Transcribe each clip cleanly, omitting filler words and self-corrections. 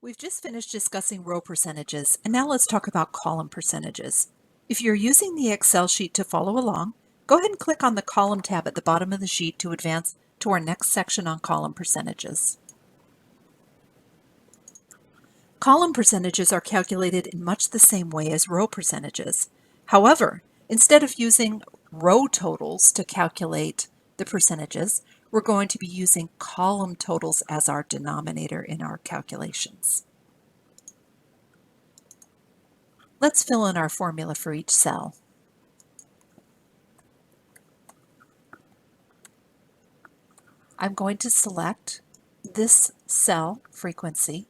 We've just finished discussing row percentages, and now let's talk about column percentages. If you're using the Excel sheet to follow along, go ahead and click on the Column tab at the bottom of the sheet to advance to our next section on column percentages. Column percentages are calculated in much the same way as row percentages. However, instead of using row totals to calculate the percentages, we're going to be using column totals as our denominator in our calculations. Let's fill in our formula for each cell. I'm going to select this cell frequency,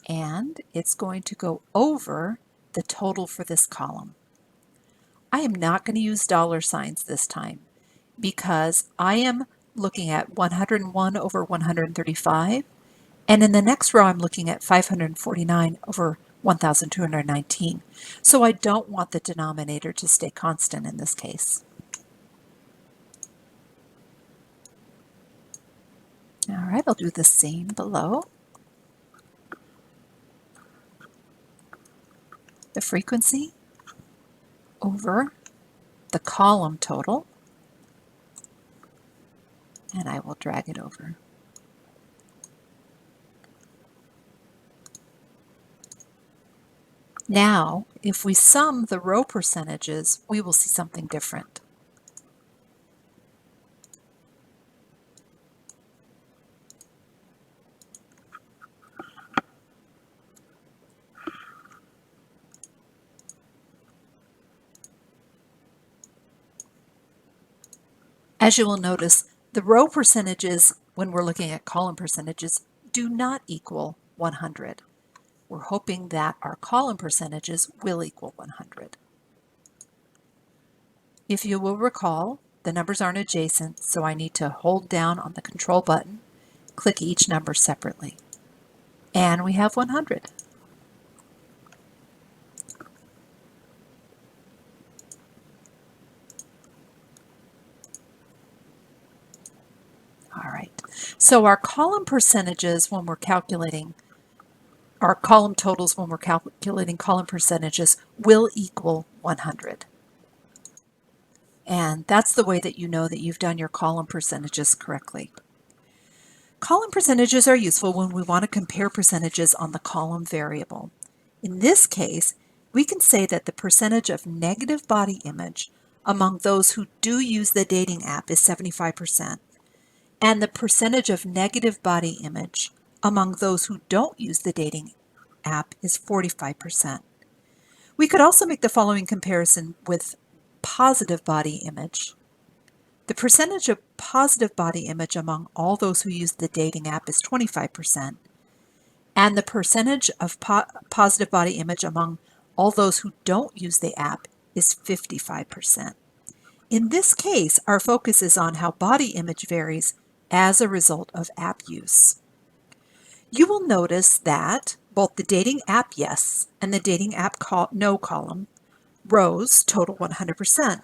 and it's going to go over the total for this column. I am not going to use dollar signs this time because I am looking at 101 over 135, and in the next row I'm looking at 549 over 1,219. So I don't want the denominator to stay constant in this case. All right, I'll do the same below. The frequency over the column total, and I will drag it over. Now, if we sum the row percentages, we will see something different. As you will notice, the row percentages, when we're looking at column percentages, do not equal 100. We're hoping that our column percentages will equal 100. If you will recall, the numbers aren't adjacent, so I need to hold down on the control button, click each number separately, and we have 100. All right, so our column percentages when we're calculating, our column totals when we're calculating column percentages will equal 100. And that's the way that you know that you've done your column percentages correctly. Column percentages are useful when we want to compare percentages on the column variable. In this case, we can say that the percentage of negative body image among those who do use the dating app is 75%, and the percentage of negative body image among those who don't use the dating app is 45%. We could also make the following comparison with positive body image. The percentage of positive body image among all those who use the dating app is 25%, and the percentage of positive body image among all those who don't use the app is 55%. In this case, our focus is on how body image varies as a result of app use. You will notice that both the dating app yes and the dating app no column rows total 100%.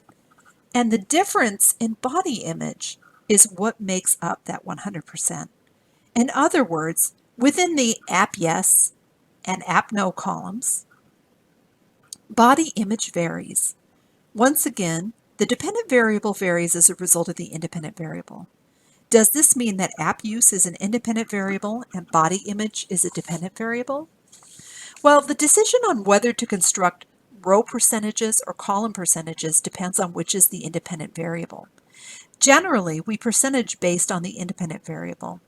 And the difference in body image is what makes up that 100%. In other words, within the app yes and app no columns, body image varies. Once again, the dependent variable varies as a result of the independent variable. Does this mean that app use is an independent variable and body image is a dependent variable? Well, the decision on whether to construct row percentages or column percentages depends on which is the independent variable. Generally, we percentage based on the independent variable.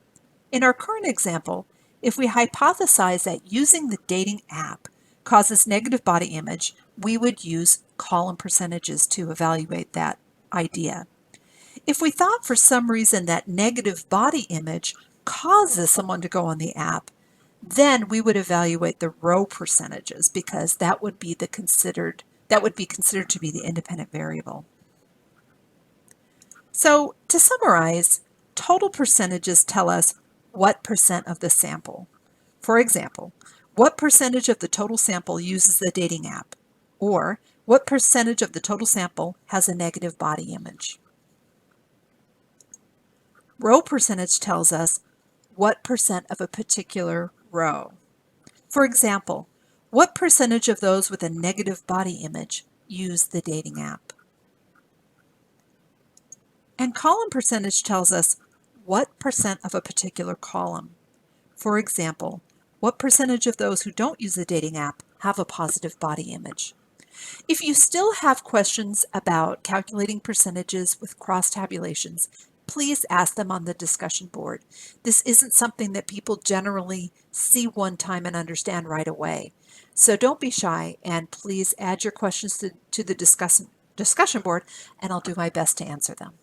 In our current example, if we hypothesize that using the dating app causes negative body image, we would use column percentages to evaluate that idea. If we thought for some reason that negative body image causes someone to go on the app, then we would evaluate the row percentages because that would be considered to be the independent variable. So to summarize, total percentages tell us what percent of the sample. For example, what percentage of the total sample uses the dating app? Or what percentage of the total sample has a negative body image? Row percentage tells us what percent of a particular row. For example, what percentage of those with a negative body image use the dating app? And column percentage tells us what percent of a particular column. For example, what percentage of those who don't use the dating app have a positive body image? If you still have questions about calculating percentages with cross-tabulations, please ask them on the discussion board. This isn't something that people generally see one time and understand right away. So don't be shy, and please add your questions to the discussion board, and I'll do my best to answer them.